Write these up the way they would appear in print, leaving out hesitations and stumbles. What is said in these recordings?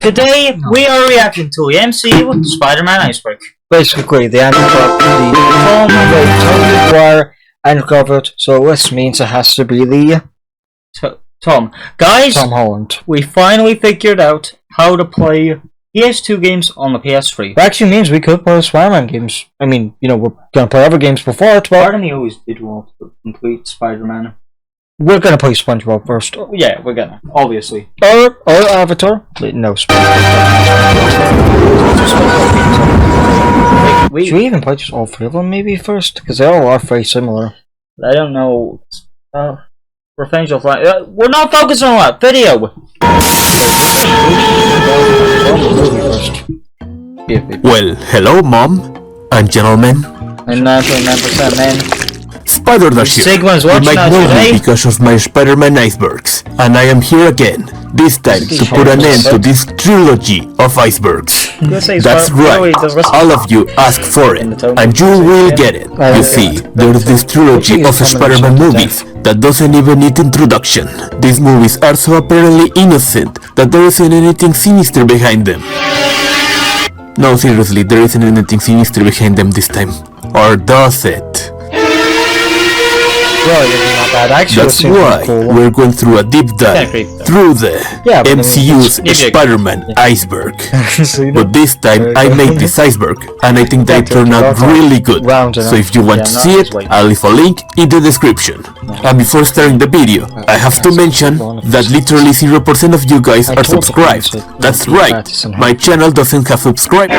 Today we are reacting to the MCU Spider-Man Iceberg. Basically, the Tom Maguire uncovered, so this means it has to be the Tom. Guys, Tom Holland. We finally figured out how to play PS2 games on the PS3. It actually means we could play Spider-Man games. I mean, you know, we're gonna play other games before it, but part of me always did want to complete Spider-Man. we're gonna play SpongeBob first. Yeah, we're gonna, obviously. Or Avatar. Wait, no, SpongeBob. Should we even play just all three of them maybe first? Because they all are very similar. I don't know. Revenge of Life. We're not focusing on that video. Well, hello, Mom and gentlemen. And 99% man. Spider-Dash here. Sigma's You watching might us know today. me because of my Spider-Man Icebergs, and I am here again. This time to put an end to this trilogy of icebergs. That's right, all of you asked for it, and you will get it. You see, there's this trilogy of Spider-Man movies that doesn't even need introduction. These movies are so apparently innocent that there isn't anything sinister behind them. No, seriously, there isn't anything sinister behind them this time. Or does it? That's why we're going through a deep dive through the MCU's Spider-Man Iceberg. But this time I made this iceberg, and I think they turned out really good. So if you want to see it, I'll leave a link in the description. And before starting the video, I have to mention that literally 0% of you guys are subscribed. That's right, my channel doesn't have subscribed.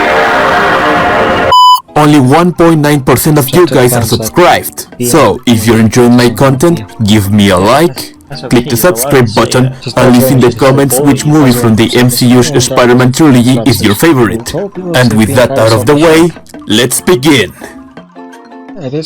Only 1.9% of you guys are subscribed. So, if you're enjoying my content, give me a like, click the subscribe button, and leave in the comments which movie from the MCU's Spider-Man trilogy is your favorite. And with that out of the way, let's begin! Fairy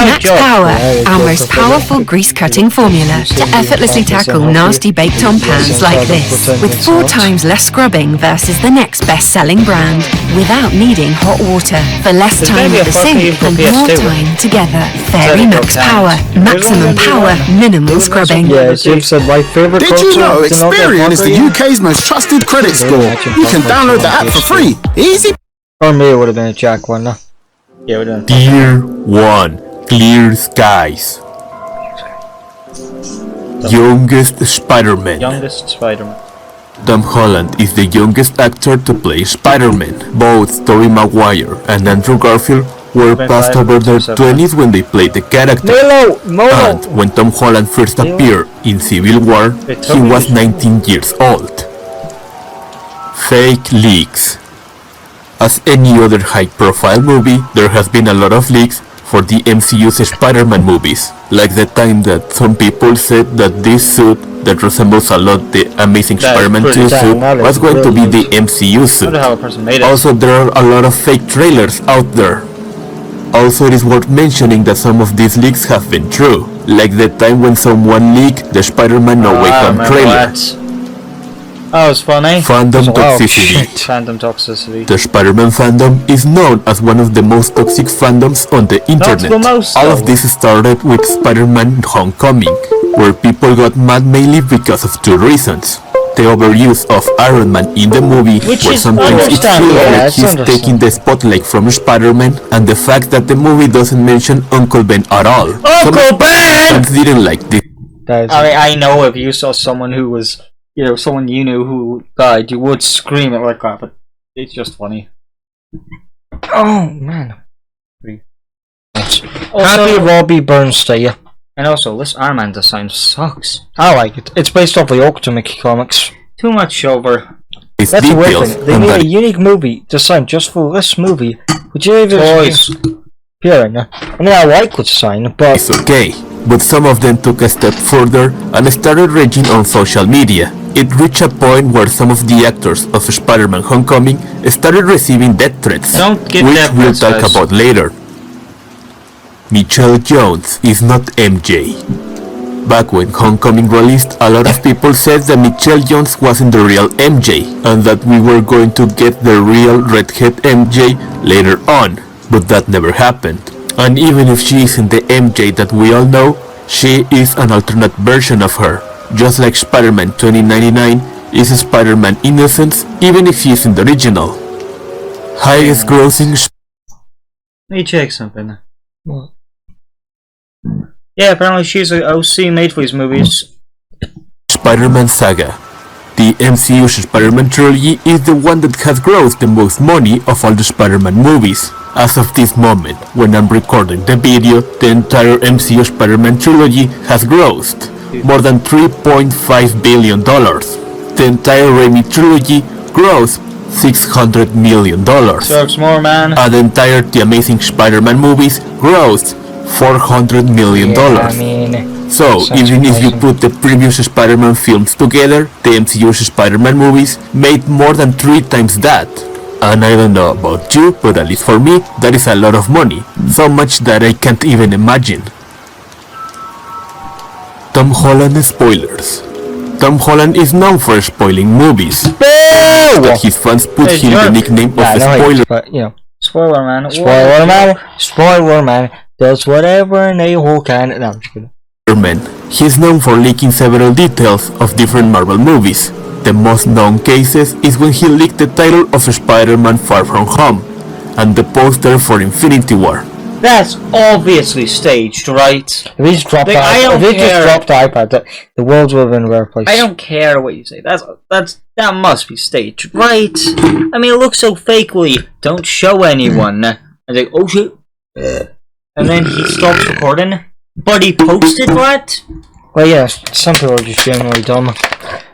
Max Power, our most powerful grease-cutting formula to effortlessly tackle nasty baked-on pans like this, with 4 times less scrubbing versus the next best-selling brand, without needing hot water, for less time at the sink and more time together. Fairy Max Power, maximum power, minimal scrubbing. Yeah, Jim said my favorite. Did you know Experian is the UK's most trusted credit score? You can download the app for free. Easy. Or me, it would have been a Jack one. No? Yeah, we're done. Tier 1. Clear skies. Youngest Spider-Man. Youngest Spider-Man. Tom Holland is the youngest actor to play Spider-Man. Both Tobey Maguire and Andrew Garfield were past over their 20s when they played the character. And when Tom Holland first appeared in Civil War, he was 19 years old. Fake leaks. As any other high-profile movie, there has been a lot of leaks for the MCU's Spider-Man movies, like the time that some people said that this suit that resembles a lot the Amazing Spider-Man 2 suit was going to be the MCU suit. Also, there are a lot of fake trailers out there. Also, it is worth mentioning that some of these leaks have been true, like the time when someone leaked the Spider-Man No Way Home trailer. Oh, it's funny. Fandom toxicity. Fandom toxicity. The Spider-Man fandom is known as one of the most toxic fandoms on the internet. All of this started with Spider-Man Homecoming, where people got mad mainly because of 2 reasons. The overuse of Iron Man in the movie, where sometimes it feels like he's taking the spotlight from Spider-Man, and the fact that the movie doesn't mention Uncle Ben at all. Uncle Ben! Fans didn't like this. I know if you saw someone who was, you know, someone you knew who died, you would scream it like that, but it's just funny. Oh man. Also, Happy Robbie Burns Day. And also, this Iron Man design sucks. I like it. It's based off the Octomic comics. Too much over. That's a weird thing. They made a unique movie designed just for this movie, which is toys. Appearing. I mean, I like the design, but it's okay. But some of them took a step further and started raging on social media. It reached a point where some of the actors of Spider-Man Homecoming started receiving death threats, which we'll talk about later. Michelle Jones is not MJ. Back when Homecoming released, a lot of people said that Michelle Jones wasn't the real MJ, and that we were going to get the real redhead MJ later on, but that never happened. And even if she isn't the MJ that we all know, she is an alternate version of her. Just like Spider-Man 2099 is Spider-Man Innocence, even if he isn't the original. Highest grossing Let me check something. What? Yeah, apparently she's an OC made for these movies. Spider-Man saga. The MCU Spider-Man trilogy is the one that has grossed the most money of all the Spider-Man movies. As of this moment, when I'm recording the video, the entire MCU Spider-Man trilogy has grossed more than $3.5 billion. The entire Raimi trilogy grossed $600 million. Serves more, man. And the entire The Amazing Spider-Man movies grossed $400 million. Yeah, I mean... So, Sounds even if you amazing. put the previous Spider-Man films together, the MCU Spider-Man movies made more than 3 times that. And I don't know about you, but at least for me, that is a lot of money. So much that I can't even imagine. Tom Holland spoilers. Tom Holland is known for spoiling movies. That his fans put Hey, him the jerk. nickname Yeah, I of know spoiler. but, you know. Spoiler, man. Spoiler man, spoiler man, does whatever an a-hole can. No, I'm just kidding. Man. He is known for leaking several details of different Marvel movies. The most known cases is when he leaked the title of Spider-Man Far From Home and the poster for Infinity War. That's obviously staged, right? If he just dropped Like, I don't if he care. just dropped the iPad, the world would have been a better place. I don't care what you say. That must be staged, right? I mean, it looks so fakely. Don't show anyone. And like, oh shit. And then he stops recording. But he posted what? Well, yeah, some people are just generally dumb.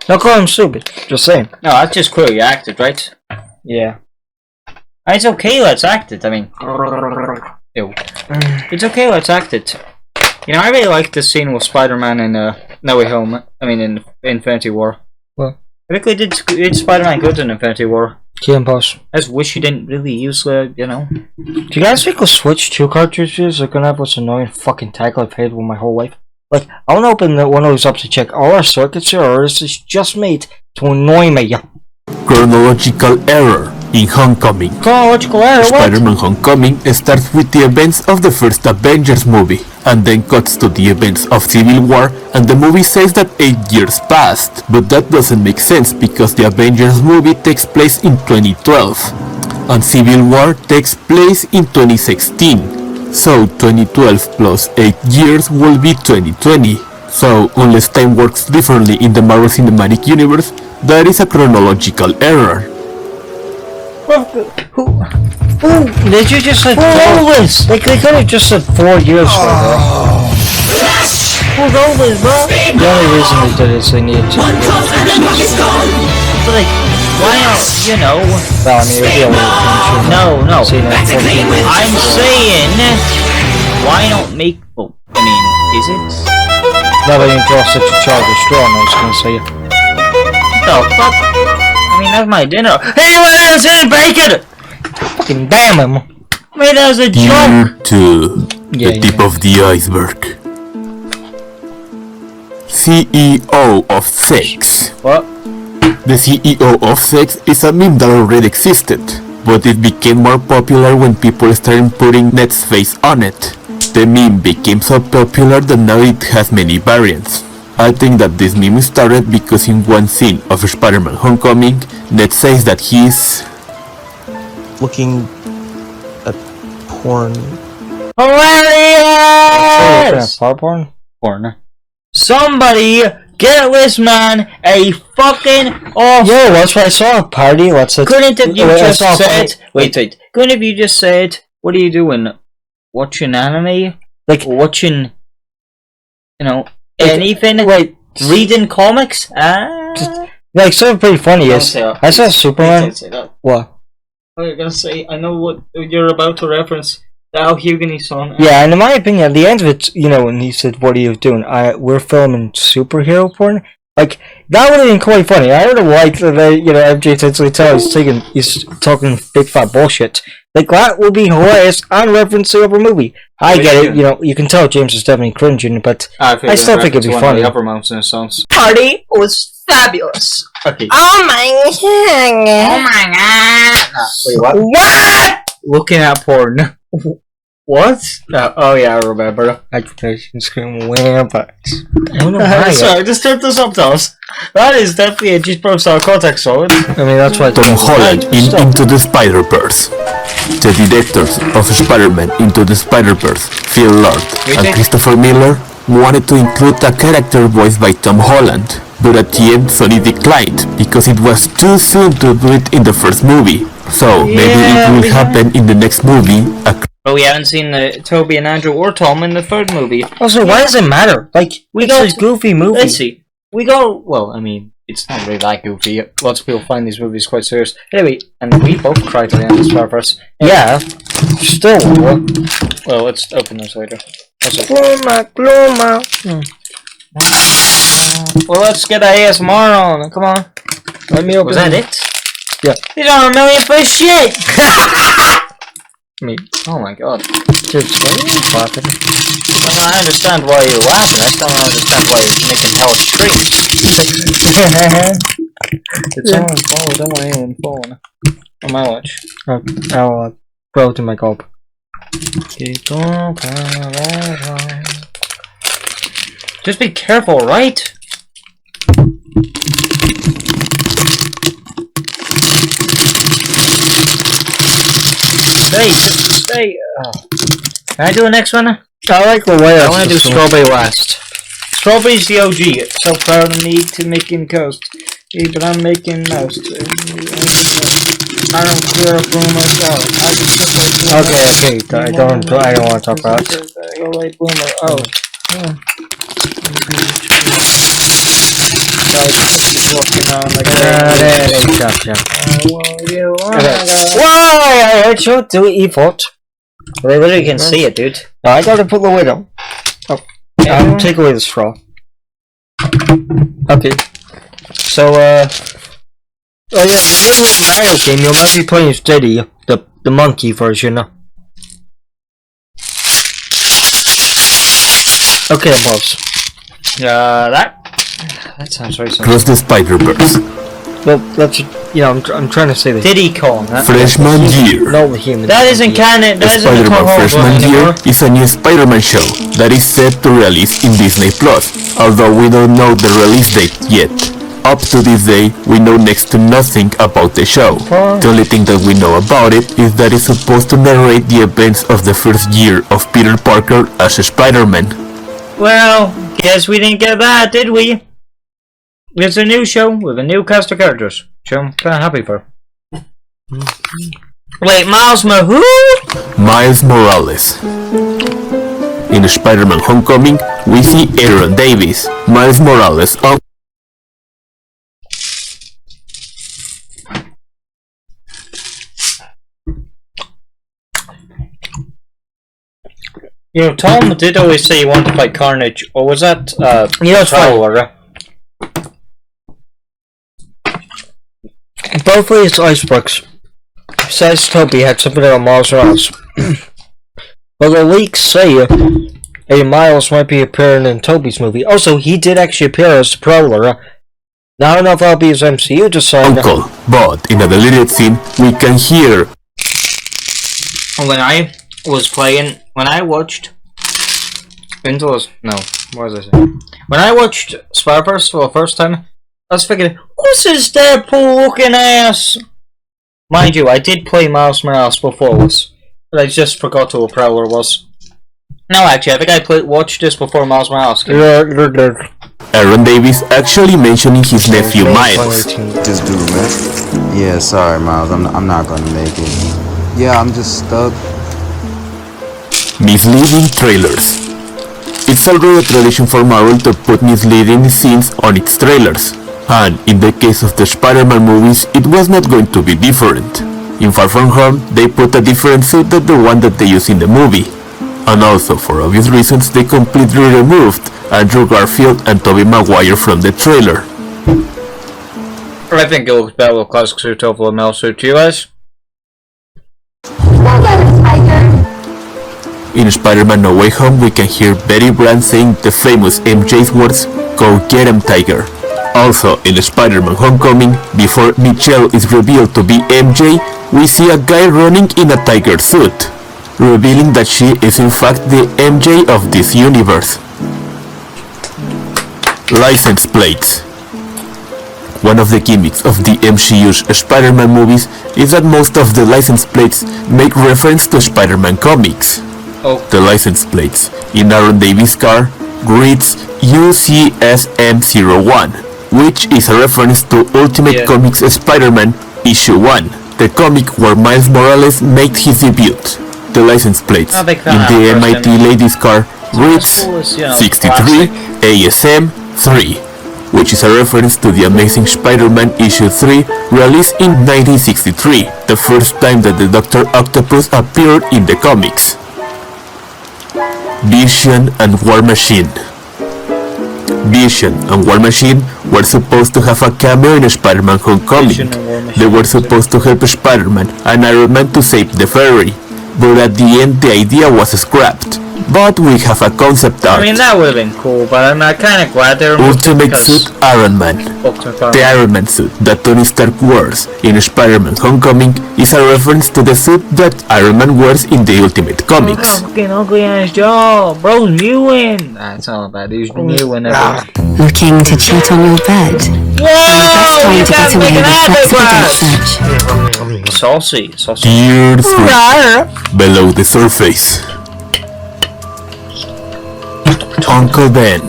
Don't call him stupid. Just saying. No, that's just clearly acted, right? Yeah. It's okay, let's act it. I mean, ew. It's okay, let's act it. You know, I really like this scene with Spider-Man in No Way Home. I mean, in Infinity War. What? I think they did Spider-Man good in Infinity War. Key Post. I just wish he didn't really use the, you know. Do you guys think we'll switch 2 cartridges? They're gonna have this annoying fucking tag I've hated with my whole life. Like, I want to open one of those up to check all our circuits here, or is this just made to annoy me? Chronological error in Homecoming. Chronological error, what? Spider-Man Homecoming starts with the events of the first Avengers movie, and then cuts to the events of Civil War, and the movie says that 8 years passed. But that doesn't make sense because the Avengers movie takes place in 2012, and Civil War takes place in 2016. So 2012 plus 8 years will be 2020. So unless time works differently in the Marvel Cinematic Universe, that is a chronological error. Who? Did you just say 4? Like, they could have just said 4 years for that. Who's always, bro? The only reason they did it is they needed to. But like, why not, you know? Well, I mean, it'd be a little cringy. No. See, no, I'm saying, why not make, well, I mean, is it? Never even draw such a childish drawing, I was gonna say. No, fuck. I mean, that's my dinner. Hey, what else in bacon? Fucking damn him! I mean, that was a joke. To the tip of the iceberg. CEO of Sex. What? The CEO of Sex is a meme that already existed, but it became more popular when people started putting Ned's face on it. The meme became so popular that now it has many variants. I think that this meme started because in one scene of Spider-Man Homecoming, Ned says that he's looking at porn. Hilarious! Porn? Porn. Somebody get this man a fucking off. Yo, that's what I saw a party. Couldn't have you just said? Wait. Couldn't have you just said? What are you doing? Watching anime? Like watching? You know, anything? Wait, reading comics? Ah. Like something pretty funny Don't is say that. I saw Superman. Don't say that. What? Oh, you're gonna say? I know what you're about to reference. The Al Hughany song. Yeah, and in my opinion, at the end of it, you know, when he said, "What are you doing?" We're filming superhero porn. Like that would have been quite funny. I would have liked that. You know, MJ essentially he's talking big fat bullshit. Like that would be hilarious on reference to every movie. I get it. You know, you can tell James is definitely cringing, but I still think it'd be funny. Upper Mountain songs. Party was fabulous. Okay. Oh my god! Wait, what? What? Looking at porn. What? Oh yeah, I remember. Activation screen Wambucks. I don't know why. Sorry, just turn the subtitles. That is definitely a G Pro style context sword. I mean, that's why Tom Holland in Into the Spider-Verse. The directors of Spider-Man Into the Spider-Verse, Phil Lord and Christopher Miller, wanted to include a character voiced by Tom Holland, but at the end Sony declined because it was too soon to do it in the first movie. So maybe it will happen in the next movie. But we haven't seen Toby and Andrew or Tom in the third movie. Also, why does it matter? Like, we got this goofy movie. Let's see. We go. Well, I mean, it's not really that goofy. Lots of people find these movies quite serious. Anyway, and we both cried at the end of Spider-Verse. Yeah. Still. Well, let's open this later. Gloma. Well, let's get ASMR on. Come on. Let me open. Was that it? Yeah. These are a million for shit! I mean, oh my god. Just clapping. I understand why you're laughing. I don't understand why you're making hell streams. It's on phone. Don't want anyone phone. On my watch. I'll go to my gob. Just be careful, right? Stay. Oh. Can I do the next one? I like the way I want to do Strawberry last. Strawberry's the OG. So proud of me to making coast. Yeah, but I'm making most. I don't care for myself. I just Okay. I don't want to talk about it. Late bloomer. Oh. Why? I should do effort. They literally can see it, dude. No, I gotta put the lid on. Oh, I'll take away the straw. Okay. So, oh yeah, the new Mario game, you might be playing Steady, the monkey version. Okay, boss. That sounds very simple. Cross the Spider-Verse. Well, that's, I'm trying to say this. Diddy Kong. Freshman Year. No, the human. That isn't canon. That isn't Spider-Man Tom Holland Freshman Year anymore. is a new Spider-Man show that is set to release in Disney Plus, although we don't know the release date yet. Up to this day, we know next to nothing about the show. The only thing that we know about it is that it's supposed to narrate the events of the first year of Peter Parker as a Spider-Man. Well, guess we didn't get that, did we? It's a new show with a new cast of characters, so I'm kinda happy for. Wait, Miles who? Miles Morales. In Spider-Man Homecoming, we see Aaron Davis, Miles Morales' uncle. Tom did always say he wanted to fight Carnage, or was that, it's Prowler? Both of these icebergs, besides Toby, had something on Miles Morales. Well, the leaks say Miles might be appearing in Toby's movie. Also, he did actually appear as the Prowler. Now, I don't know if that'll be his MCU design. Uncle, but in a deleted scene, we can hear. When I was playing, when I watched When I watched Spider-Verse for the first time, I was thinking, what's this Deadpool looking ass? Mind you, I did play Miles Morales before this, but I just forgot who a Prowler was. No, actually, I think I watched this before Miles Morales came. Aaron Davis actually mentioning his nephew Miles. Just do, man. Yeah, sorry, Miles. I'm not gonna make it. Yeah, I'm just stuck. Misleading trailers. It's already a tradition for Marvel to put misleading scenes on its trailers, and in the case of the Spider-Man movies, it was not going to be different. In Far From Home, they put a different suit than the one that they use in the movie, and also for obvious reasons, they completely removed Andrew Garfield and Tobey Maguire from the trailer. I think it looks better with classic suit over a male suit. Do you guys? In Spider-Man No Way Home, we can hear Betty Brant saying the famous MJ's words, "Go get 'em, Tiger." Also, in Spider-Man Homecoming, before Michelle is revealed to be MJ, we see a guy running in a tiger suit. revealing that she is in fact the MJ of this universe. License plates. One of the gimmicks of the MCU's Spider-Man movies is that most of the license plates make reference to Spider-Man comics. The license plates in Aaron Davis' car reads UCSM01, which is a reference to Ultimate Comics Spider-Man Issue 1, the comic where Miles Morales made his debut. The license plates in the MIT lady's car reads 63 ASM 3, which is a reference to the Amazing Spider-Man Issue 3 released in 1963, the first time that the Dr. Octopus appeared in the comics. Vision and War Machine. Vision and War Machine were supposed to have a cameo in Spider-Man Homecoming. They were supposed to help Spider-Man and Iron Man to save the ferry, but at the end the idea was scrapped. But we have a concept art. I mean, that would have been cool, but I'm kind of glad they removed Ultimate Suit Iron Man. The Iron Man suit that Tony Stark wears in Spider-Man Homecoming is a reference to the suit that Iron Man wears in the Ultimate Comics. Fucking ugly ass job, bro's mewing. It's all about these mewing. Looking to cheat on your bed? Best way to get away with flexible date search. Saucy. Tier 3. Below the surface. Uncle Ben.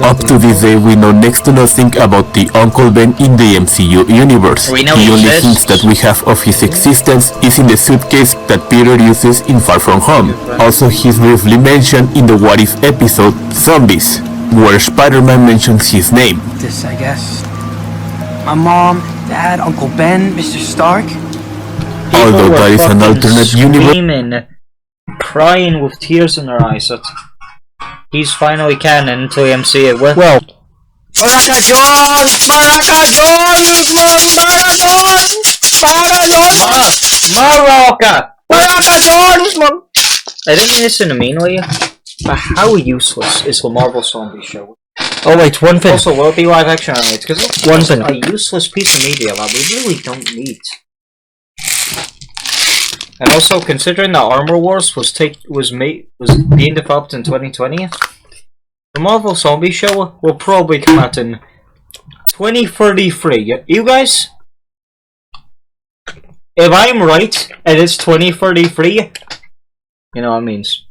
Up to this day we know next to nothing about the Uncle Ben in the MCU universe. The only hints that we have of his existence is in the suitcase that Peter uses in Far From Home. Also he's briefly mentioned in the What If episode Zombies, where Spider-Man mentions his name. This, I guess. My mom, Dad, Uncle Ben, Mr. Stark. Although that is an alternate universe. Crying with tears in their eyes that he's finally canon until you see it. Well, Baraka Jones! Baraka Jones! Baraka Jones! I didn't mean this in a mean way, but how useless is the Marvel Zombie show? Oh wait, one thing. Also, will it be live action animated? Because it's One thing. a useless piece of media that we really don't need. And also, considering that Armor Wars was being developed in 2020, the Marvel Zombie show will probably come out in 2033. You guys, if I'm right and it's 2033, you know what it means.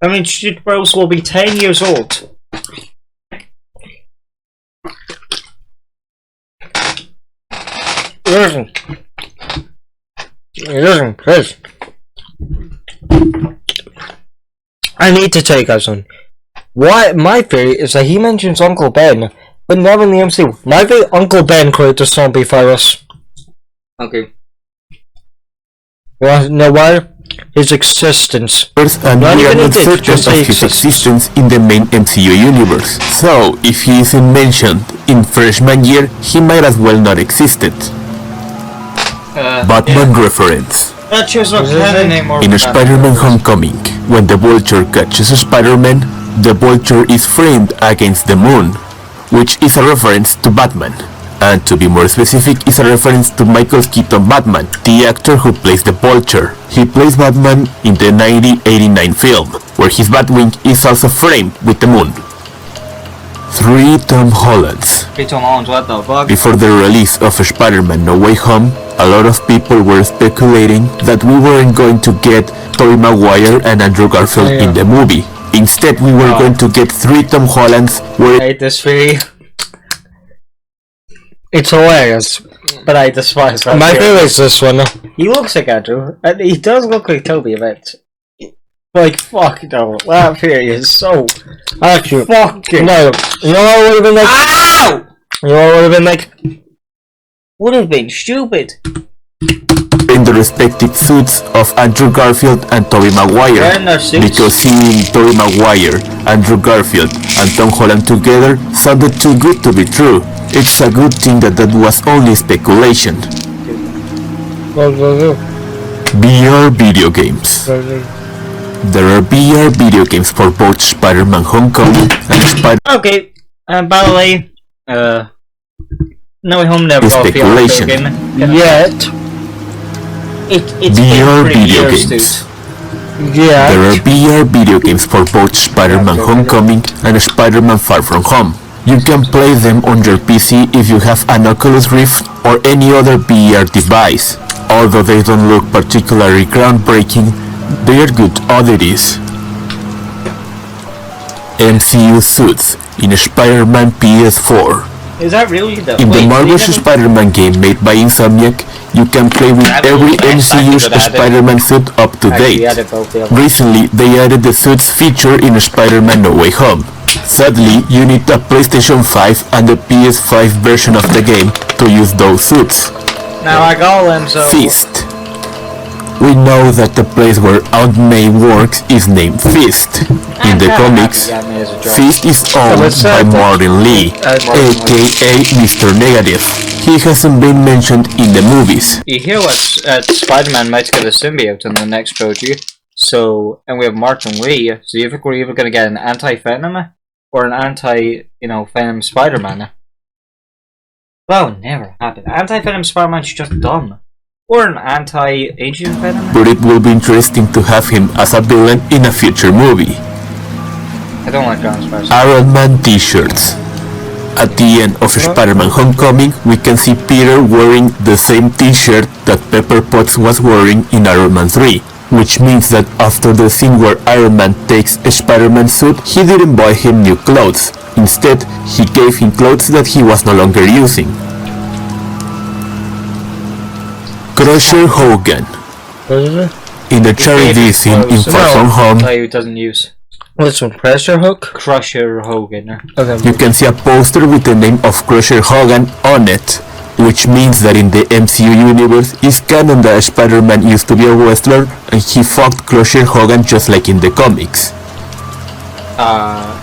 I mean, Shit Bros will be 10 years old. Listen, Chris. I need to tell you guys something. My theory is that he mentions Uncle Ben, but never in the MCU. My theory, Uncle Ben created the zombie virus. Okay. You want to know why? His existence. And we are not certain of his existence in the main MCU universe. So, if he isn't mentioned in freshman year, he might as well not existed. Batman reference. That show's not canon anymore. In Spider-Man Homecoming, when the Vulture catches Spider-Man, the Vulture is framed against the moon, which is a reference to Batman. And to be more specific, is a reference to Michael Keaton Batman, the actor who plays the Vulture. He plays Batman in the 1989 film, where his Batwing is also framed with the moon. 3 Tom Hollands. What the fuck? Before the release of Spider-Man No Way Home, a lot of people were speculating that we weren't going to get Tobey Maguire and Andrew Garfield in the movie. Instead, we were going to get 3 Tom Hollands. I hate this theory. It's hilarious. But I despise that. My favorite is this one. He looks like Andrew. And he does look like Toby a bit. Like, fuck no. That theory is so... Actually, fucking... No. You know what would have been like? Ow! You know what would have been like? Would have been stupid. In the respective suits of Andrew Garfield and Tobey Maguire, because seeing Tobey Maguire, Andrew Garfield and Tom Holland together sounded too good to be true. It's a good thing that was only speculation. VR video games. There are VR video games for both Spider-Man Homecoming and Spider-Man. Okay, by the way, No Way Home never got a VR video game. Yet. It's VR been 3 video years, games. Yeah. There are VR video games for both Spider-Man Homecoming and Spider-Man Far From Home. You can play them on your PC if you have an Oculus Rift or any other VR device. Although they don't look particularly groundbreaking, they are good oddities. MCU suits in Spider-Man PS4. Is that really the... In the Marvel's Spider-Man game made by Insomniac, you can play with every MCU Spider-Man suit up to date. Recently, they added the suits feature in Spider-Man No Way Home. Sadly, you need a PlayStation 5 and the PS5 version of the game to use those suits. Now I got them, so... Fist. We know that the place where Aunt May works is named Fist. In the comics, Fist is owned by Martin Lee, aka Mr. Negative. He hasn't been mentioned in the movies. You hear what Spider-Man might get a symbiote in the next trilogy, so, and we have Martin Lee, so you think we're either going to get an anti-Venom or an Venom Spider-Man? That would never happen. Anti-Venom Spider-Man is just dumb. Or an anti-Agent Venom? But it will be interesting to have him as a villain in a future movie. I don't like Venom Spider-Man. Iron Man t-shirts. At the end of Spider-Man Homecoming, we can see Peter wearing the same t-shirt that Pepper Potts was wearing in Iron Man 3. Which means that after the scene where Iron Man takes a Spider-Man suit, he didn't buy him new clothes. Instead, he gave him clothes that he was no longer using. Crusher Hogan. In the charity scene in Far From Home, doesn't use. What's one? Pressure hook? Crusher Hogan. Okay. you can see a poster with the name of Crusher Hogan on it, which means that in the MCU universe, it's canon that Spider-Man used to be a wrestler and he fucked Crusher Hogan just like in the comics.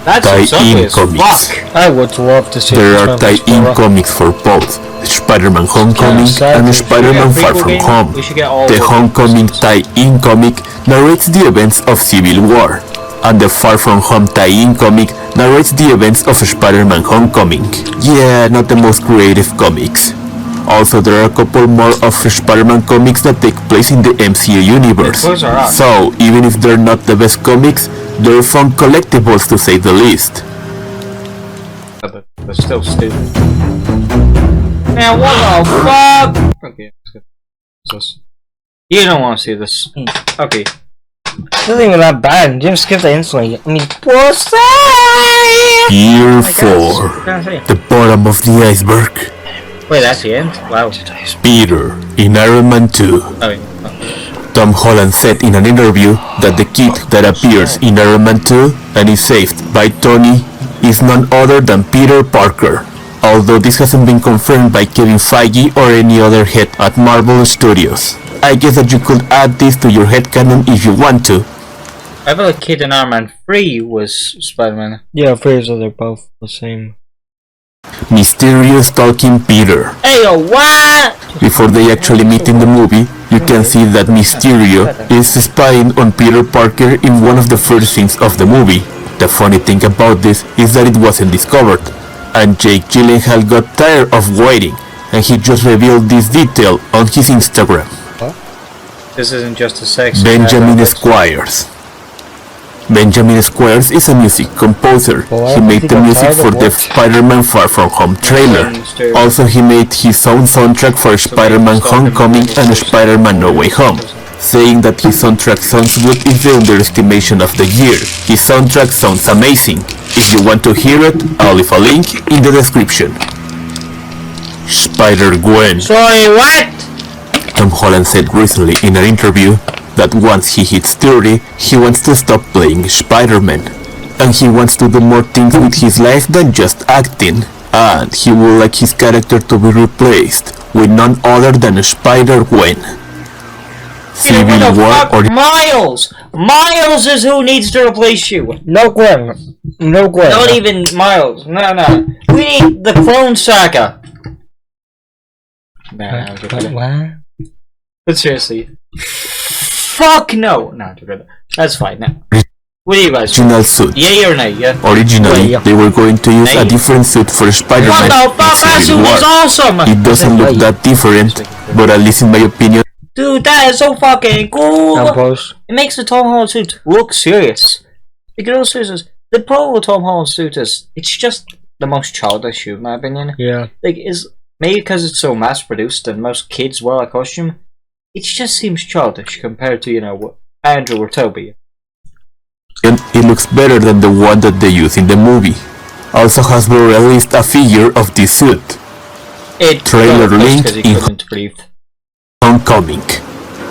That's tie-in comics. I would love to see. There are tie-in comics for both Spider-Man Homecoming and Spider-Man Far From Home. The Homecoming tie-in comic narrates the events of Civil War, and the Far From Home tie-in comic narrates the events of Spider-Man Homecoming. Yeah, not the most creative comics. Also, there are a couple more of Spider-Man comics that take place in the MCU universe. So, even if they're not the best comics, they're fun collectibles to say the least. But they're still stupid. Man, what the fuck? Okay, let's go. You don't want to see this. Okay. It's not even that bad. You just skip the instantly. I mean, what's that? Year 4. The bottom of the iceberg. Wait, that's the end? Wow. Peter in Iron Man 2. Tom Holland said in an interview that the kid that appears in Iron Man 2 and is saved by Tony is none other than Peter Parker. Although this hasn't been confirmed by Kevin Feige or any other head at Marvel Studios. I guess that you could add this to your headcanon if you want to. I thought the kid in Iron Man 3 was Spider-Man. Yeah, pretty sure they're both the same. Mysterio stalking Peter. Hey, what? Before they actually meet in the movie, you can see that Mysterio is spying on Peter Parker in one of the first scenes of the movie. The funny thing about this is that it wasn't discovered, and Jake Gyllenhaal got tired of waiting, and he just revealed this detail on his Instagram. This isn't just a sex. Benjamin Squires. Benjamin Squires is a music composer. He made the music for the Spider-Man Far From Home trailer. Also, he made his own soundtrack for Spider-Man Homecoming and Spider-Man No Way Home. Saying that his soundtrack sounds good is the underestimation of the year. His soundtrack sounds amazing. If you want to hear it, I'll leave a link in the description. Spider-Gwen. Sorry, what? Tom Holland said recently in an interview that once he hits 30, he wants to stop playing Spider-Man. And he wants to do more things with his life than just acting. And he would like his character to be replaced with none other than Spider-Gwen. Civil War or Miles! Miles is who needs to replace you! No Gwen. No Gwen. Not even Miles. No. We need the Clone Saga. What? But seriously. Fuck no! No, that's fine. No. What do you guys think? Original suit. Yay or nay? Yeah. Originally, they were going to use a different suit for Spider-Man. What the fuck? That suit is awesome! It doesn't look that different, but at least in my opinion, Dude, that is so fucking cool! Outpost. It makes the Tom Holland suit look serious. Because the problem with Tom Holland's suit is, it's just the most childish suit, in my opinion. Yeah. Like, maybe because it's so mass-produced and most kids wear a costume, it just seems childish compared to, you know, Andrew or Toby. And it looks better than the one that they use in the movie. Also, Hasbro released a figure of this suit. Trailer link in Homecoming.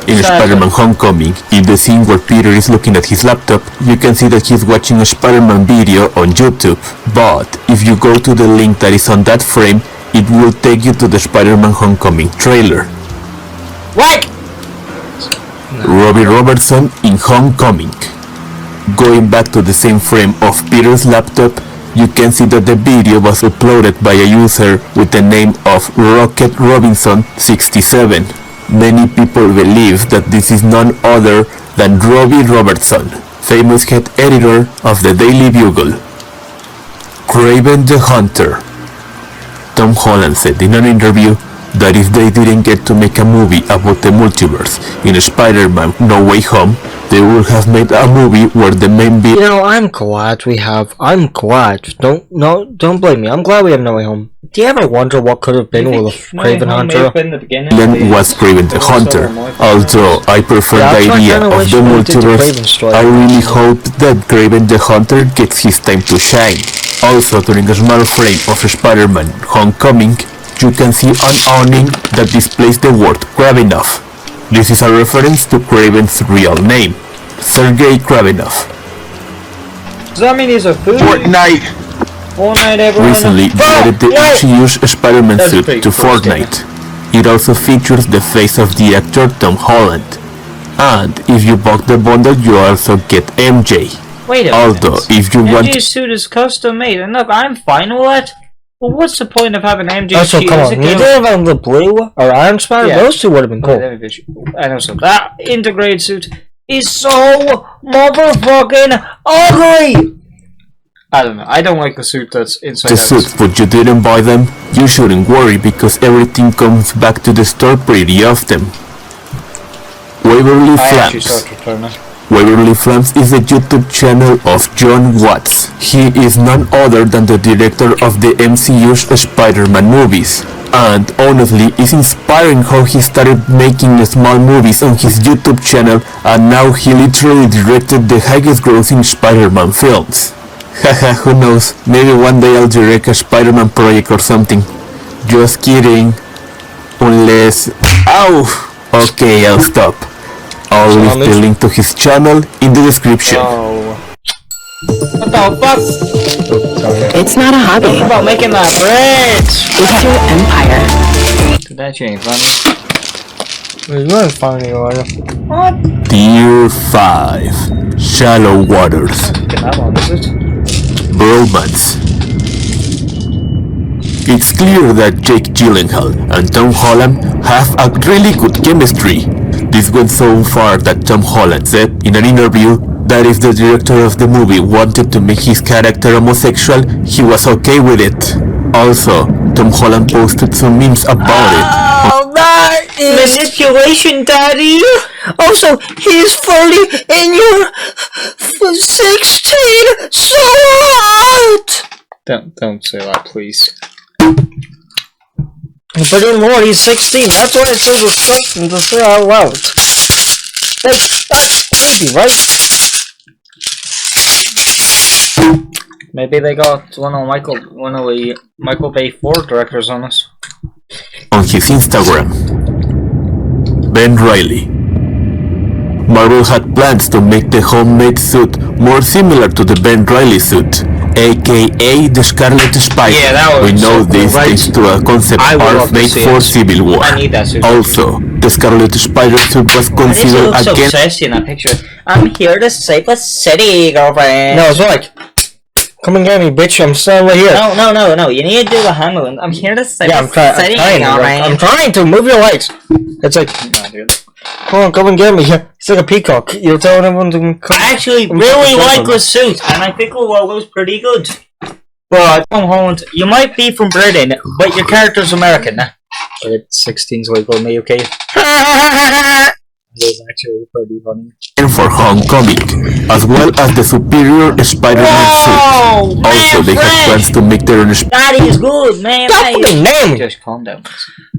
In Spider-Man Homecoming, in the scene where Peter is looking at his laptop, you can see that he's watching a Spider-Man video on YouTube. But if you go to the link that is on that frame, it will take you to the Spider-Man Homecoming trailer. What? Robbie Robertson in Homecoming. Going back to the same frame of Peter's laptop, you can see that the video was uploaded by a user with the name of Rocket Robinson 67. Many people believe that this is none other than Robbie Robertson, famous head editor of the Daily Bugle. Kraven the Hunter. Tom Holland said in an interview that if they didn't get to make a movie about the multiverse in Spider-Man No Way Home, they would have made a movie where the main You know, I'm glad. Don't blame me. I'm glad we have No Way Home. Do you ever wonder what could have been with Kraven Hunter? villain was Kraven the Hunter. Although I prefer the idea of the multiverse, I really hope that Kraven the Hunter gets his time to shine. Also, during a small frame of Spider-Man Homecoming, you can see an awning that displays the word Kravenov. This is a reference to Kraven's real name, Sergei Kravenov. Does that mean he's a food? Fortnite! Everyone. Recently, they added the MCU's Spider-Man suit to Fortnite. It also features the face of the actor Tom Holland. And if you bought the bundle, you also get MJ. Wait a Although, minute. if you want... MJ's suit is custom made, and look, I'm fine with that. Well, what's the point of having MJ Also, come on, you did have the blue or Iron Spider? Yeah. Those two would have been cool. And also, that integrated suit is so motherfucking ugly! I don't know, I don't like the suit that's inside the out. suits, but you didn't buy them? You shouldn't worry, because everything comes back to the store pretty often. Waverly Flames. Waverly Flames is the YouTube channel of John Watts. He is none other than the director of the MCU's Spider-Man movies. And honestly, it's inspiring how he started making small movies on his YouTube channel, and now he literally directed the highest grossing Spider-Man films. Haha, who knows, maybe one day I'll direct a Spider-Man project or something. Just kidding. Unless... Ow! Okay, I'll stop. I'll leave the link to his channel in the description. Oh. What the fuck? It's not a hobby. Talk about making that bread! It's your empire. Dude, that ain't funny. You weren't funny, or What? Tier 5. Shallow Waters. Get that one, is it? Bromance. It's clear that Jake Gyllenhaal and Tom Holland have a really good chemistry. This went so far that Tom Holland said in an interview that if the director of the movie wanted to make his character homosexual, he was okay with it. Also, Tom Holland posted some memes about it. Oh, that is manipulation, Daddy! Also, he's 40 and you're 16. So what? Don't say that, please. But in more, he's 16. That's why it's so disgusting to say out loud. That's creepy, right? Maybe they got one of the Michael Bay 4 directors on us. On his Instagram, Ben Reilly. Marvel had plans to make the homemade suit more similar to the Ben Reilly suit, aka the Scarlet Spider. Yeah, that was we know so this cool, right? thanks to a concept I would art love to made see for it. Civil War. I need that suit. Also, the Scarlet Spider suit was Why does he considered look so again. sassy in that picture? I'm here to save the city, girlfriend. No, it's like, come and get me, bitch. I'm standing right here. No. You need to do the handle. I'm here to save Yeah, the I'm city, trying. girlfriend. I'm trying to move your legs. It's like, No, dude. come on, come and get me. It's like a peacock. You're telling everyone to come. I actually really like the suit, and I think the logo's pretty good. But Tom Holland, you might be from Britain, but your character's American. It's 16's legal in the UK. It is actually pretty funny. For Homecoming, as well as the superior Spider-Man suit. Also, they have plans to make their own That is good, man. Just calm down.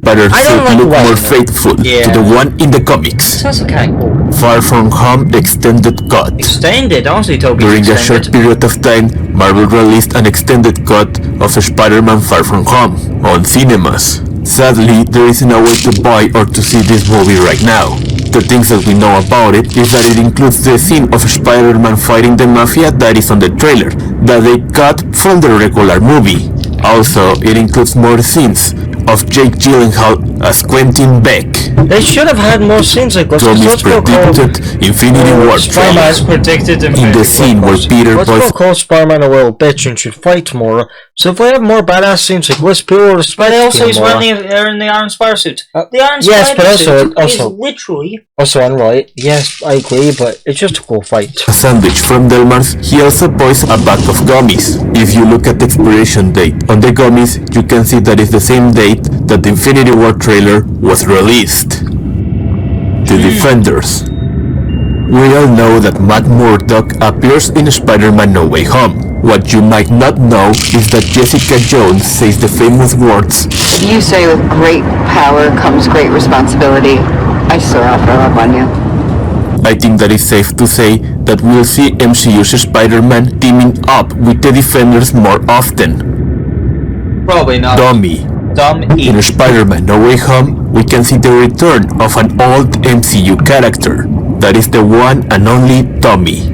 Spider suit look more faithful to the one in the comics. Sounds kind of cool. Far From Home Extended Cut. Extended, honestly, Toby. During a short period of time, Marvel released an extended cut of Spider-Man Far From Home on cinemas. Sadly, there isn't a way to buy or to see this movie right now. The things that we know about it is that it includes the scene of Spider-Man fighting the Mafia that is on the trailer, that they cut from the regular movie. Also, it includes more scenes of Jake Gyllenhaal as Quentin Beck. They should have had more scenes like this. Tommy's predicted Infinity War trailer. In the scene where Peter Let's call Spider-Man a little bitch and should fight more. So if we have more badass scenes like this, people will respect. But also he's wearing the Iron Spider suit. The Iron Spider suit is literally... Also unright. Yes, I agree, but it's just a cool fight. A sandwich from Delmar's, he also buys a bag of gummies. If you look at the expiration date on the gummies, you can see that it's the same date that the Infinity War trailer was released. The Defenders. We all know that Matt Murdock appears in Spider-Man No Way Home. What you might not know is that Jessica Jones says the famous words, "You say with great power comes great responsibility. I swear I'll throw up on you." I think that it's safe to say that we'll see MCU's Spider-Man teaming up with the Defenders more often. Probably not. In Spider-Man No Way Home, we can see the return of an old MCU character. That is the one and only Tommy,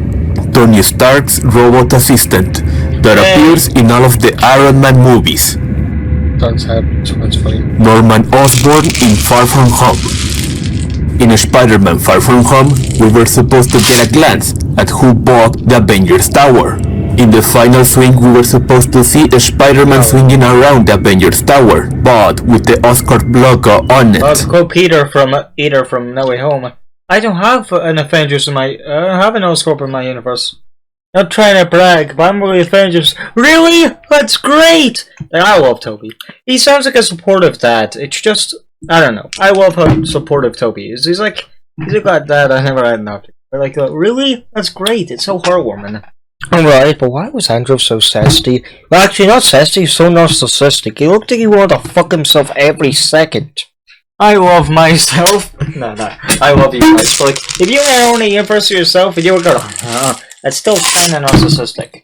Tony Stark's robot assistant that appears in all of the Iron Man movies. Norman Osborn in Far From Home. In Spider-Man Far From Home, we were supposed to get a glance at who bought the Avengers Tower. In the final swing, we were supposed to see Spider-Man swinging around the Avengers Tower, but with the Oscorp logo on it. To quote Peter from No Way Home, I don't have an Avengers in my... I don't have an Oscorp in my universe. Not trying to brag, but I'm really Avengers. Really? That's great! And I love Toby. He sounds like a supportive dad. It's just... I don't know. I love how supportive Toby is. He's a glad dad I never had nothing. But like, really? That's great. It's so heartwarming. Alright, but why was Andrew so sassy? Well, actually, not sassy, he's so narcissistic. He looked like he wanted to fuck himself every second. I love myself. No. I love you guys. But like, if you were only universe yourself and you were going, that's still kinda narcissistic.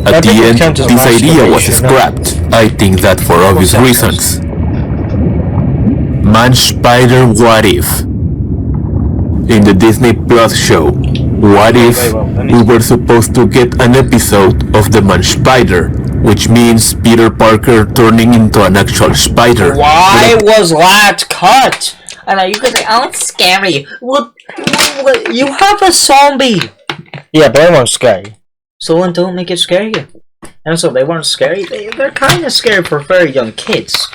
At the end, this idea was scrapped. I think that for obvious reasons. Man Spider What If? In the Disney Plus show, What If we were supposed to get an episode of the Man Spider, which means Peter Parker turning into an actual spider. Why was that cut? And you could say, oh, it's scary. What? You have a zombie. Yeah, but they weren't scary. So then don't make it scary. And also, they weren't scary. They're kind of scary for very young kids.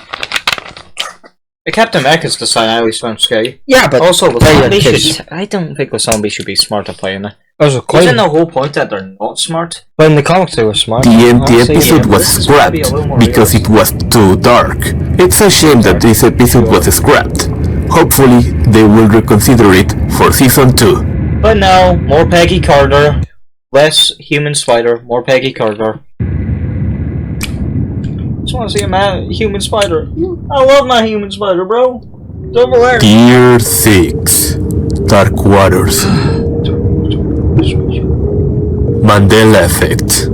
The Captain America's design I always found scary. Yeah, but also the zombie should... I don't think the zombie should be smart to play in it. Isn't the whole point that they're not smart? But in the comics they were smart. The episode was scrapped because it was too dark. It's a shame that this episode was scrapped. Hopefully they will reconsider it for season 2. But no, more Peggy Carter, less human spider, more Peggy Carter. Just want to see a human spider. I love my human spider, bro. It's over there. Tier 6 Dark Waters. Mandela Effect.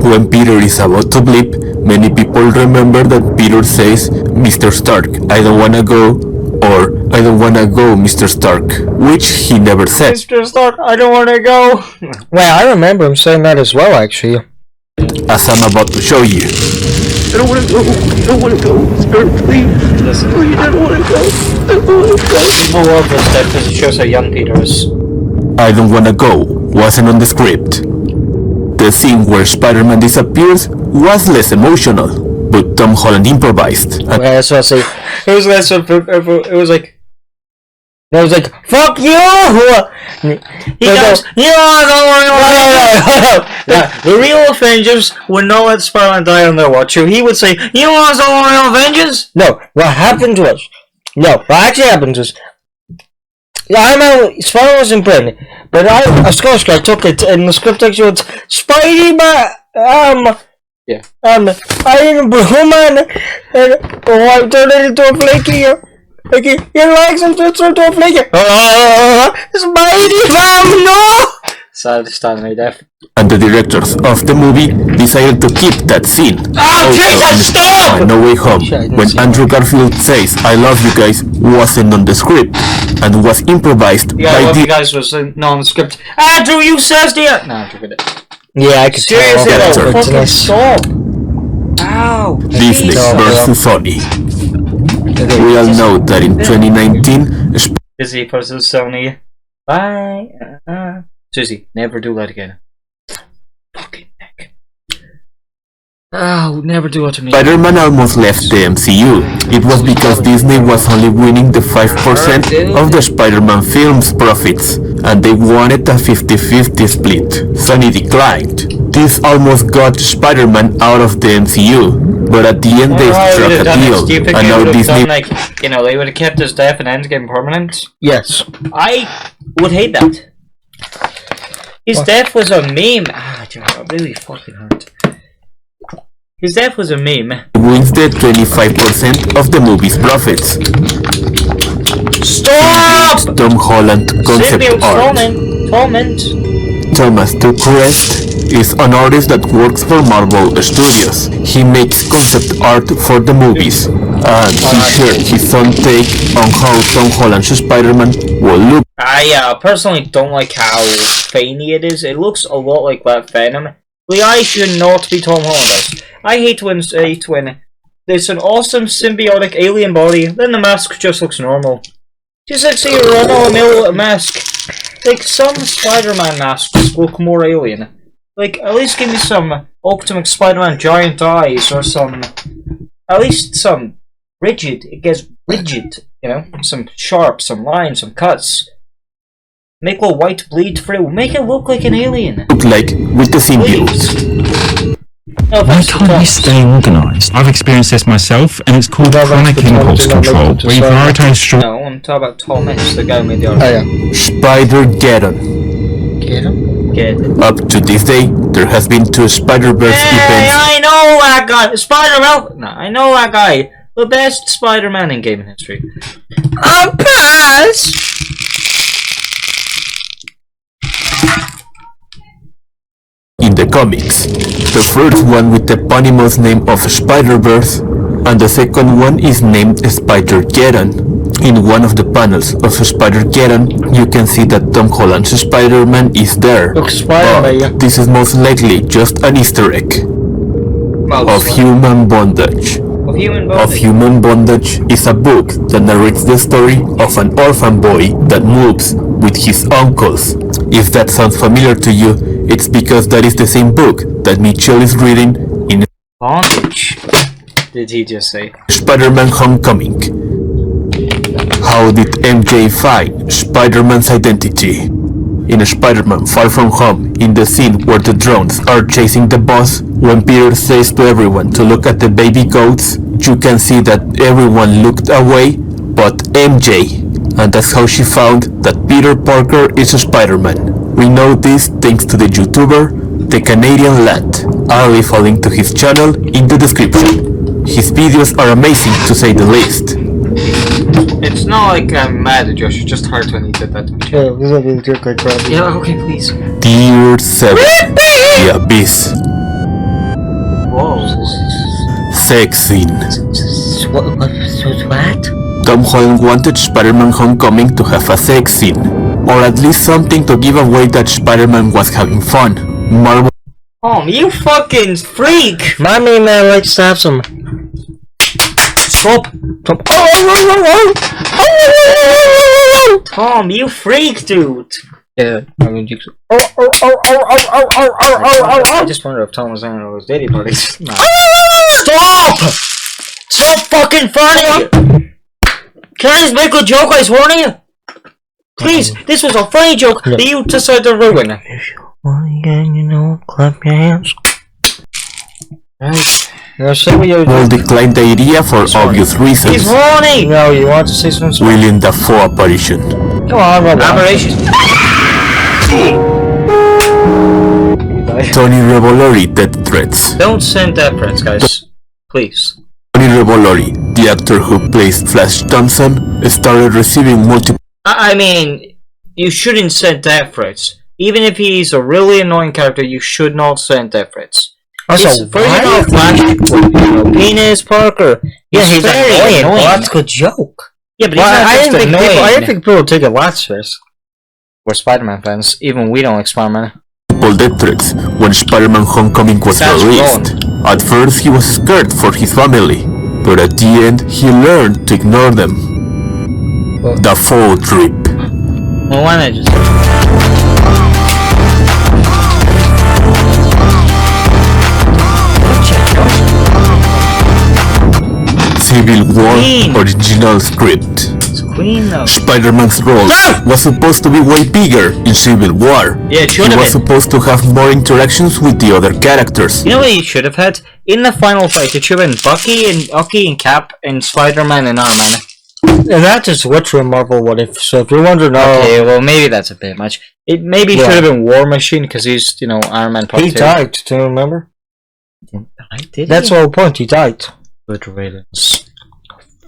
When Peter is about to blip, many people remember that Peter says, "Mr. Stark, I don't wanna go," or "I don't wanna go, Mr. Stark," which he never said. Mr. Stark, I don't wanna go. Well, I remember him saying that as well, actually. As I'm about to show you. I don't want to go. I don't want to go. Spirit, please. Please, I don't want to go. I don't want to go. People love this stuff because it shows how young Peter is. I don't wanna go wasn't on the script. The scene where Spider-Man disappears was less emotional, but Tom Holland improvised. Okay, that's what I say. It was less. It was like And I was like, fuck you! He goes, the real Avengers would not let Spider-Man die on their watch. So he would say, you want some real Avengers? No, what actually happened was, Spider-Man was in Britain, but a Scottish guy took it, and the script actually went, Spidey-Man, I am a man, and I turned it into a flaky. Like he likes him to turn into a flaky. Spidey-Man, no! Sad to stand me deaf. And the directors of the movie decided to keep that scene. Oh, Jesus, stop! No Way Home, when Andrew Garfield says, I love you guys, wasn't on the script, and was improvised by the... you guys was not on the script. Andrew, you says the... No, Andrew, get it. Yeah, I could seriously, tell. fucking stop. Ow. Disney versus Sony. We all know that in 2019... Disney versus Sony. Bye. Seriously, never do that again. Fucking heck. Oh, never do it to me. Spider-Man almost left the MCU. It was because Disney was only winning the 5% of the Spider-Man film's profits, and they wanted a 50-50 split. Sony declined. This almost got Spider-Man out of the MCU, but at the end they struck a deal, and now Disney... they would have kept his death in Endgame permanent? Yes. I would hate that. His death was a meme. It really fucking hurt. His death was a meme. Wins the 25% of the movie's profits. Stop! Tom Holland concept art. Thomas Ducrest is an artist that works for Marvel Studios. He makes concept art for the movies, and he shared his own take on how Tom Holland's Spider-Man will look. I personally don't like how veiny it is. It looks a lot like that Venom. The eye should not be Tom Holland. I hate when there's an awesome symbiotic alien body, then the mask just looks normal. Just like say a run-of-the-mill mask. Like some Spider-Man masks look more alien. Like at least give me some Ultimate Spider-Man giant eyes or some, at least some rigid. It gets rigid, some sharp, some lines, some cuts. Make a white bleed through. Make it look like an alien. Look like with the symbiote. Why can't you stay organised? I've experienced this myself, and it's called chronic impulse control, where you prioritise short... No, I'm talking about Thomas, the guy who made the art. Spider-Geddon. Get it? Up to this day, there has been 2 Spider-Verse events. I know that guy! Spider-Man! No, I know that guy. The best Spider-Man in gaming history. Pass! In the comics, the first one with the eponymous name of Spider-Verse, and the second one is named Spider-Geddon. In one of the panels of Spider-Geddon, you can see that Tom Holland's Spider-Man is there. But this is most likely just an Easter egg. Of Human Bondage. Of Human Bondage is a book that narrates the story of an orphan boy that moves with his uncles. If that sounds familiar to you, it's because that is the same book that Mitchell is reading in Bondage, did he just say? Spider-Man Homecoming. How did MJ find Spider-Man's identity? In Spider-Man Far From Home, in the scene where the drones are chasing the boss, when Peter says to everyone to look at the baby goats, you can see that everyone looked away but MJ, and that's how she found that Peter Parker is a Spider-Man. We know this thanks to the YouTuber, The Canadian Lad. I'll leave a link to his channel in the description. His videos are amazing to say the least. It's not like I'm mad at Josh, it's just hard when he did that to me. Yeah, okay, please. Tier 7. The Abyss. Whoa. Sex scene. What? Tom Holland wanted Spider-Man Homecoming to have a sex scene, or at least something to give away that Spider-Man was having fun. Marvel. Oh, you fucking freak! My main man likes to have some. Stop! Tom, you freak, dude! Yeah, I mean, you. I just wonder if Tom was on those dating parties. No. Stop! Stop fucking farting! Can I just make a joke? I was warning you. Please, this was a funny joke that you decided to ruin. Clap your hands. Right. Will decline the idea for obvious reasons. He's Ronnie! No, you want to say something? William Dafoe apparition. Come on, Rob. Aberration. Tony Revolori death threats. Don't send death threats, guys. Please. Tony Revolori, the actor who plays Flash Thompson, started receiving multiple. I mean, you shouldn't send death threats. Even if he's a really annoying character, you should not send death threats. Also, version of Flash, Penis Parker. Yeah, he's very annoying. annoying. Well, that's a good joke. Yeah, but he's not I just didn't annoying. think people would take it last serious. We're Spider-Man fans. Even we don't like Spider-Man. Death threats when Spider-Man Homecoming was That's released. At first, he was scared for his family, but at the end, he learned to ignore them. Dafoe trip. Well, why not just... Civil War Queen. original script. It's Queen, though. Spider-Man's role was supposed to be way bigger in Civil War. Yeah, it should He have was been. supposed to have more interactions with the other characters. You know what he should have had? In the final fight, it should have been Bucky and Cap and Spider-Man and Iron Man. And that is literally Marvel What If. So if you're wondering, Okay, well maybe that's a bit much. It maybe should have been War Machine because he's, Iron Man Part 2. he died. Do you remember? That's That's the whole point. He died. good riddance.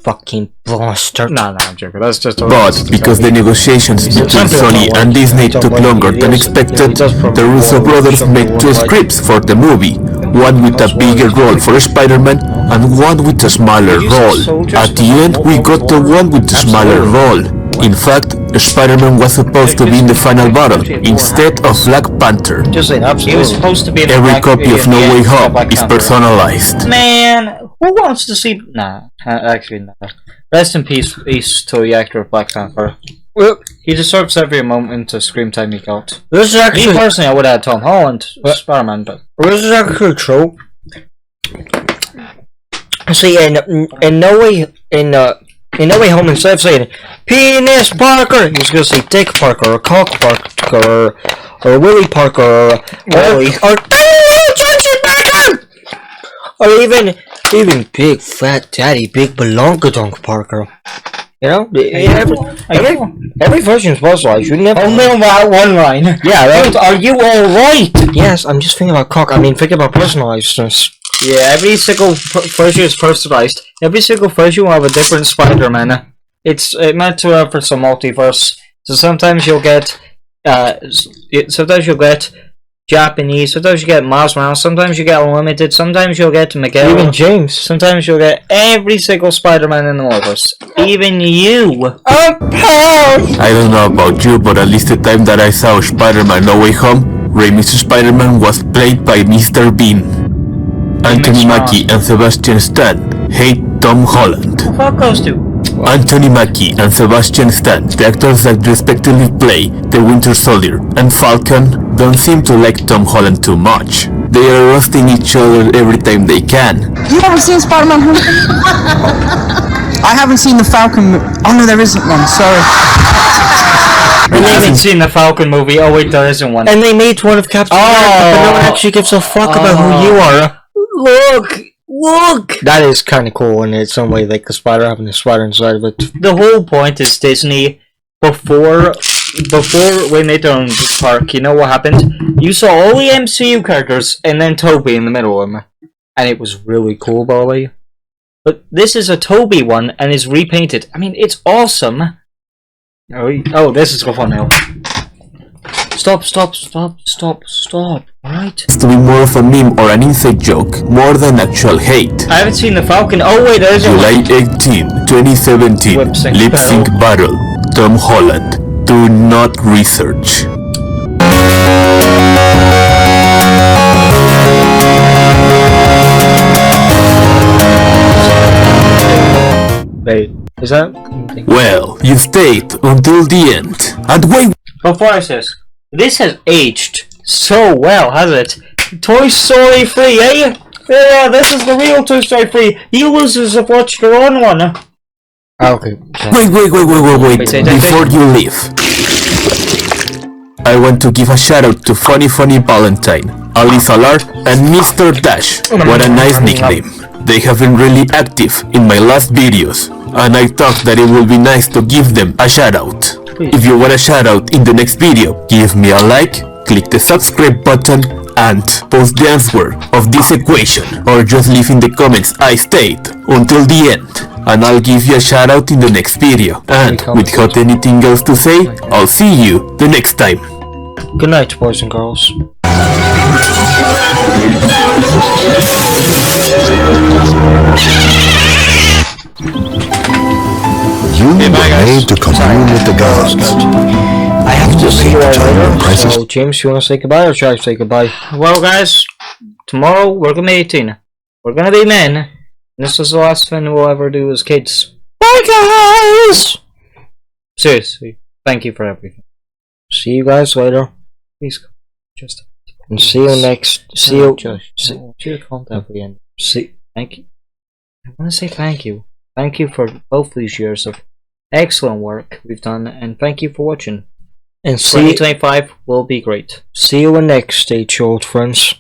Fucking bastard. No, I'm joking. That's just a But because the negotiations between Sony and Disney took longer than expected, the Russo brothers made two scripts for the movie, one with a bigger role for Spider-Man and one with a smaller role. At the end, we got the one with the smaller role. In fact, Spider-Man was supposed to be in the final battle instead of Black Panther. Just saying, He absolutely. was supposed to be in the Every Black- copy of in No the Way end, Home Black is Panther. personalized. Man, who wants to see? Nah, actually, no. Rest in peace to the actor of Black Panther. He deserves every moment of screen time he got. This is Me actually personally, I would have Tom Holland, Spider-Man, but this is actually true. See, in No Way Home, instead of saying Penis Parker, he's gonna say Dick Parker or Cock Parker or Willie Parker or Johnson Parker, or even Big Fat Daddy Big Belongadonk Parker. You know, every version is personalized. You never. only on that one line. Yeah, Dude, are you alright? yes. I'm just thinking about cock. I mean, think about personalizedness. Yeah, every single version is personalized. Every single version will have a different Spider-Man. It's meant to have for some multiverse. So sometimes you'll get, Japanese. Sometimes you get Miles Morales. Sometimes you get Unlimited. Sometimes you'll get Miguel. Even James. Sometimes you'll get every single Spider-Man in the multiverse. Even you. I don't know about you, but at least the time that I saw Spider-Man No Way Home, Raimi's Spider-Man was played by Mr. Bean. Anthony Mackie and Sebastian Stan hate Tom Holland. Fuck those two. Anthony Mackie and Sebastian Stan, the actors that respectively play the Winter Soldier and Falcon, don't seem to like Tom Holland too much. They are roasting each other every time they can. You haven't seen Spider-Man Homecoming? I haven't seen the Falcon. Oh no, there isn't one. Sorry. I haven't seen the Falcon movie. Oh wait, there isn't one. And they made one of Captain America, but no one actually gives a fuck about who you are. Look! That is kind of cool in its own way, like the spider having a spider inside of it. The whole point is Disney, before we made their own park, you know what happened? You saw all the MCU characters and then Toby in the middle of them. And it was really cool, by the way. But this is a Toby one and is repainted. I mean, it's awesome. Oh, this is fun now. Stop, alright? To be more of a meme or an inside joke, more than actual hate. I haven't seen the Falcon. Oh wait, there is a July 18, 2017, Lip sync Lip Sync Battle, Tom Holland. Do not research. Wait, is that? Well, you stayed until the end. And wait! Before I say this has aged so well, has it? Toy Story 3, eh? Yeah, this is the real Toy Story 3. You losers have watched your own one. Okay. Wait. Before you leave, I want to give a shout out to Funny Valentine, Ali Salar, and Mr. Dash. What a nice nickname. They have been really active in my last videos, and I thought that it would be nice to give them a shout out. If you want a shout out in the next video, give me a like, click the subscribe button, and post the answer of this equation, or just leave in the comments I stayed until the end, and I'll give you a shout out in the next video. And without anything else to say, I'll see you the next time. Good night, boys and girls. You were made to commune with the gods. I have to see you all later. So, James, you want to say goodbye or should I say goodbye? Well, guys, tomorrow we're gonna be 18. We're gonna be men. This is the last thing we'll ever do as kids. Bye, guys! Seriously, thank you for everything. See you guys later. Please, just. And see you next. See you. See. Thank you. I want to say thank you. Thank you for both these years of excellent work we've done, and thank you for watching. And 2025 will be great. See you in next stage, old friends.